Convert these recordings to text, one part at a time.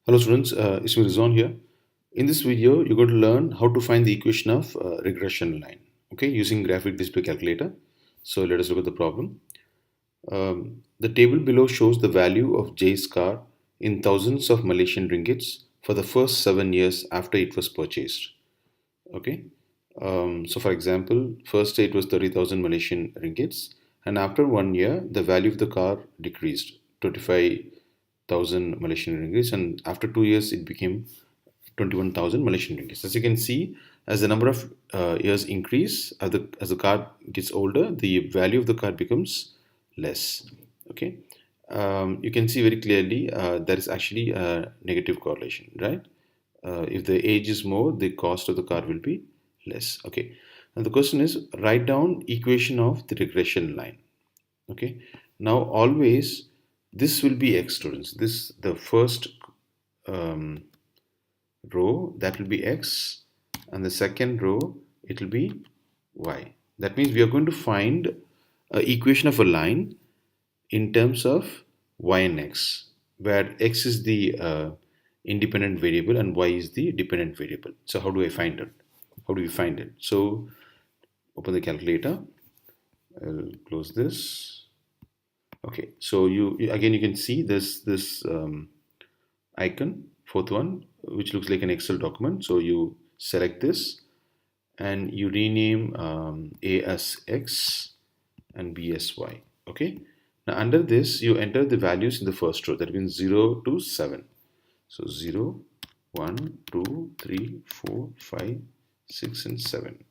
Hello students, it's me Rizwan here. In this video, you're going to learn how to find the equation of regression line, okay, using graphic display calculator. So let us look at the problem. The table below shows the value of J's car in thousands of Malaysian ringgits for the first 7 years after it was purchased. Okay, so for example, first it was 30,000 Malaysian ringgits, and after 1 year, the value of the car decreased 25,000 Malaysian ringgits, and after 2 years, it became 21,000 Malaysian ringgits. As you can see, as the number of years increase, as the car gets older, the value of the car becomes less. Okay, you can see very clearly there is actually a negative correlation, right? If the age is more, the cost of the car will be less. Okay, and the question is write down equation of the regression line. Okay, now always this will be x, students. This the first um, row, that will be x, and the second row, it will be y. That means we are going to find a equation of a line in terms of y and x, where x is the independent variable and y is the dependent variable. So how do I find it? How do we find it? So open the calculator. I'll close this. Okay, so again you can see this icon, fourth one, which looks like an Excel document. So you select this and you rename A as X and B as Y. Okay. Now under this, you enter the values in the first row. That means 0 to 7. So 0, 1, 2, 3, 4, 5, 6, and 7.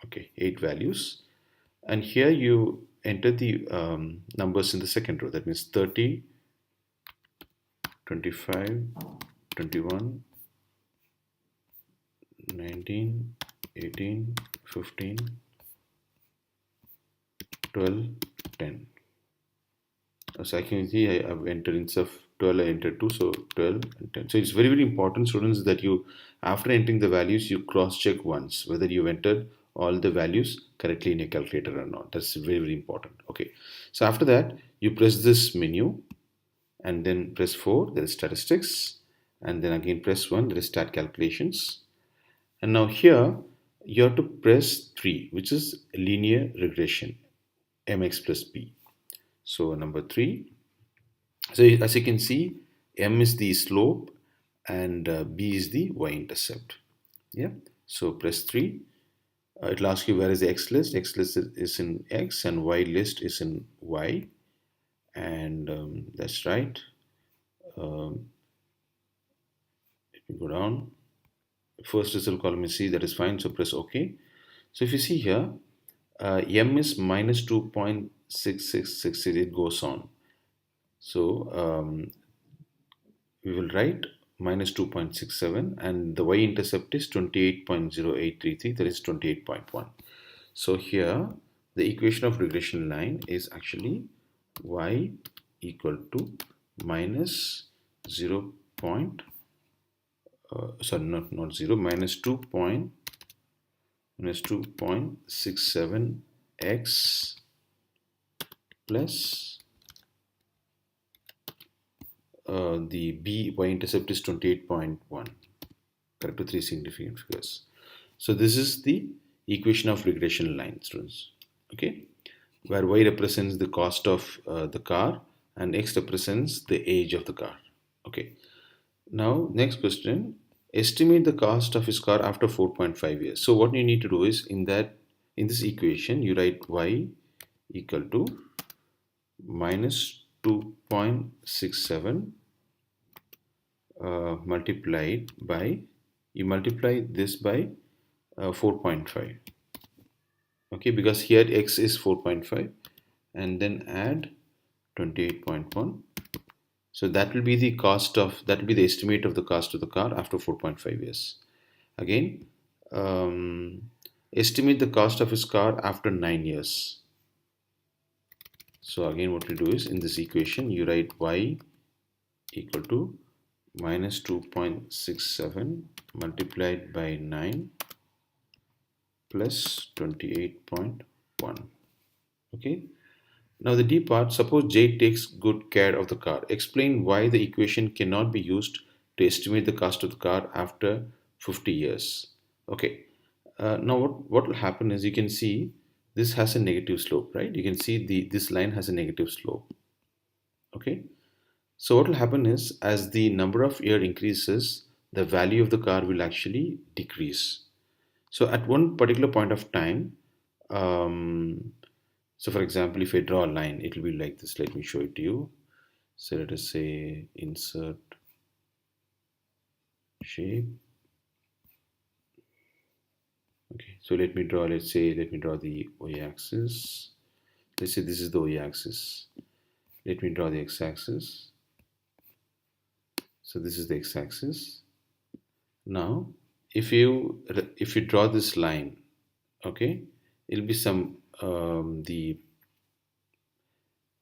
Okay, 8 values. And here you enter the numbers in the second row. That means 30, 25, 21, 19, 18, 15, 12, 10. So I can see I have entered instead of 12, I entered 2, so 12 and 10. So it's very, very important, students, that you, after entering the values, you cross-check once whether you've entered all the values correctly in your calculator or not. That's very, very important. Okay. So after that, you press this menu and then press 4, there is statistics, and then again press 1, there is stat calculations. And now here, you have to press 3, which is linear regression, mx plus b. So number 3. So as you can see, m is the slope and b is the y-intercept. Yeah. So press 3. It'll ask you where is the x list. X list is in x and y list is in y. And that's right. Let me go down. First result column is C, that is fine. So press OK. So if you see here, m is minus 2.6666. It goes on. So we will write minus 2.67 and the y-intercept is 28.0833, that is 28.1. So here the equation of regression line is actually y equal to minus 0. Sorry, not 0, minus 2.67 x plus the b y-intercept is 28.1, correct, to 3 significant figures. So this is the equation of regression line, students. Okay, where y represents the cost of the car and x represents the age of the car. Okay, now next question, estimate the cost of his car after 4.5 years. So what you need to do is in this equation you write y equal to minus 2.67 multiplied by, you multiply this by 4.5. Okay, because here x is 4.5 and then add 28.1. So that will be the cost of, that will be the estimate of the cost of the car after 4.5 years. Again, estimate the cost of his car after 9 years. So again what we do is in this equation you write y equal to minus 2.67 multiplied by 9 plus 28.1. Okay. Now the D part, suppose J takes good care of the car. Explain why the equation cannot be used to estimate the cost of the car after 50 years. Okay. Now what will happen is, you can see this has a negative slope, right? You can see this line has a negative slope. Okay. So what will happen is, as the number of year increases, the value of the car will actually decrease. So at one particular point of time, um, so for example, if I draw a line, it will be like this. Let me show it to you. So let us say insert shape. Okay, so let me draw, let me draw the y-axis. Let's say this is the y-axis. Let me draw the x-axis. So this is the x-axis. Now, if you draw this line, okay, it'll be some the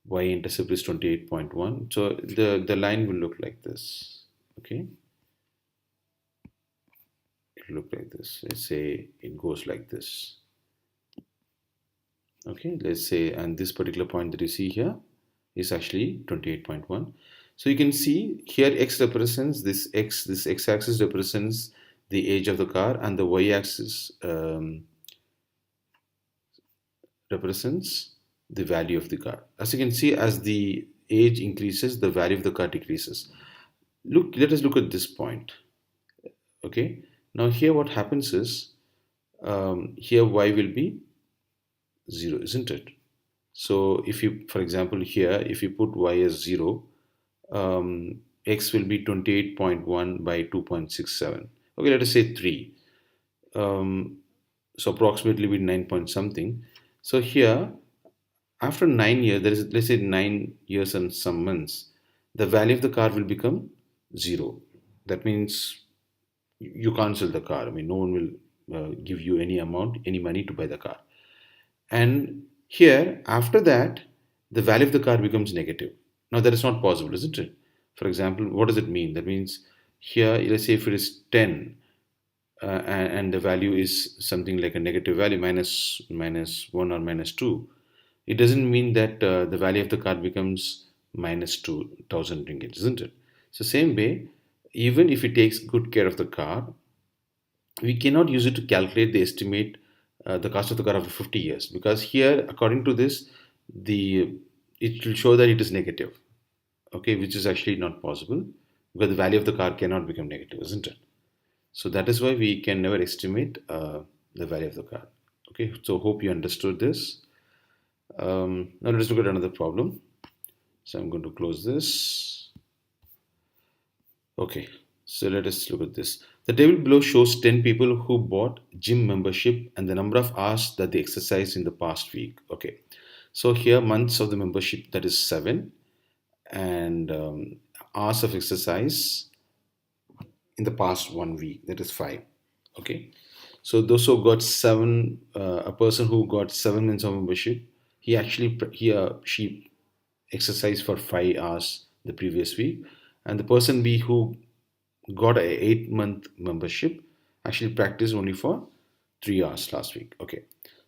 y-intercept is 28.1. So the line will look like this. Okay, it'll look like this. Let's say it goes like this. Okay, let's say, and this particular point that you see here is actually 28.1. So you can see here x represents this x-axis represents the age of the car, and the y-axis represents the value of the car. As you can see, as the age increases, the value of the car decreases. Let us look at this point. Okay, now here what happens is, here y will be 0, isn't it? So if you, for example, here, if you put y as 0, x will be 28.1 by 2.67. Okay, let us say 3. So approximately with 9 point something. So here, after 9 years, there is, let's say 9 years and some months, the value of the car will become 0. That means you can't sell the car. I mean, no one will give you any amount, any money to buy the car. And here, after that, the value of the car becomes negative. Now, that is not possible, isn't it? For example, what does it mean? That means here, let's say if it is 10, and the value is something like a negative value, minus 1 or minus 2, it doesn't mean that the value of the car becomes minus 2,000 ringgit, isn't it? So same way, even if it takes good care of the car, we cannot use it to calculate the estimate the cost of the car after 50 years, because here, according to this, the it will show that it is negative. Okay, which is actually not possible, because the value of the car cannot become negative, isn't it? So that is why we can never estimate the value of the car. Okay, so hope you understood this. Now let's look at another problem. So I'm going to close this. Okay, so let us look at this. The table below shows 10 people who bought gym membership and the number of hours that they exercised in the past week. Okay, so here months of the membership, that is 7, and hours of exercise in the past 1 week, that is 5. Okay, so those who got 7, a person who got 7 months of membership, he or she exercised for 5 hours the previous week, and the person B who got a 8-month membership actually practiced only for 3 hours last week. Okay,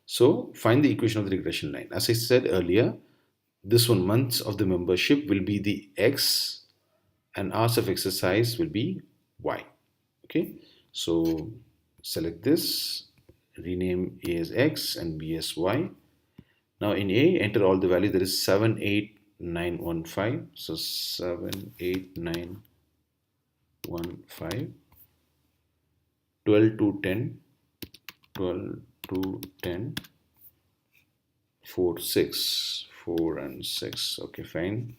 so find the equation of the regression line. As I said earlier, this one, months of the membership, will be the x, and hours of exercise will be y. Okay, so select this, rename A as x and B as y. Now in A, enter all the values. There is 78915. So 78915, 12 to 10, 12 to 10, 4, 6, 4 and 6. Okay, fine.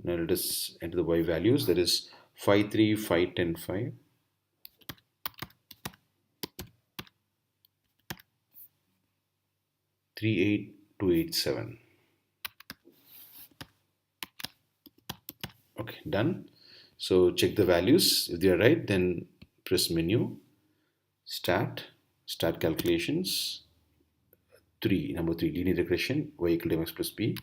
Now let us enter the y values. That is 53510 38287. Okay, done. So check the values. If they are right, then press menu, start calculations. Number 3, linear regression, y equal to mx plus b.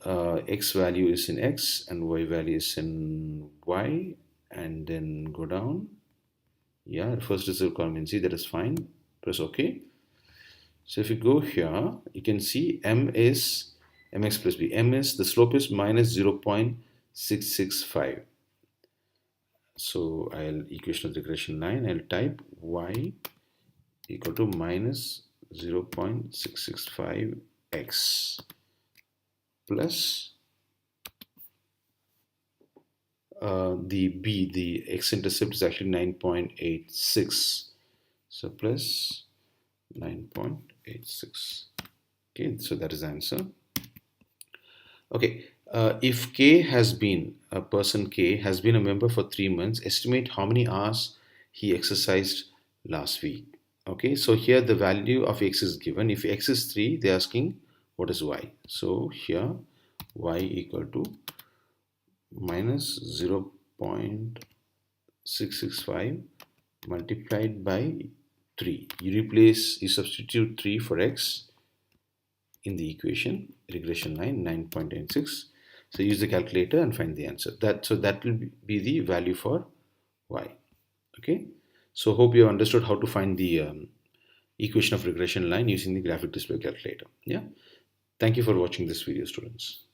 X value is in x and y value is in y, and then go down. Yeah, first result column in C, that is fine. Press OK. So if you go here, you can see m is mx plus b. M is, the slope is minus 0.665. So I'll equation of regression line, I'll type y equal to minus 0.665x plus the x-intercept is actually 9.86. So plus 9.86. Okay, so that is the answer. Okay, if a person K has been a member for 3 months, estimate how many hours he exercised last week. Okay, so here the value of X is given. If X is 3, they're asking what is Y. So here Y equal to minus 0.665 multiplied by 3. You substitute 3 for X in the equation, regression line 9.96. So use the calculator and find the answer. That will be the value for y. Okay. So hope you have understood how to find the equation of regression line using the graphic display calculator. Yeah. Thank you for watching this video, students.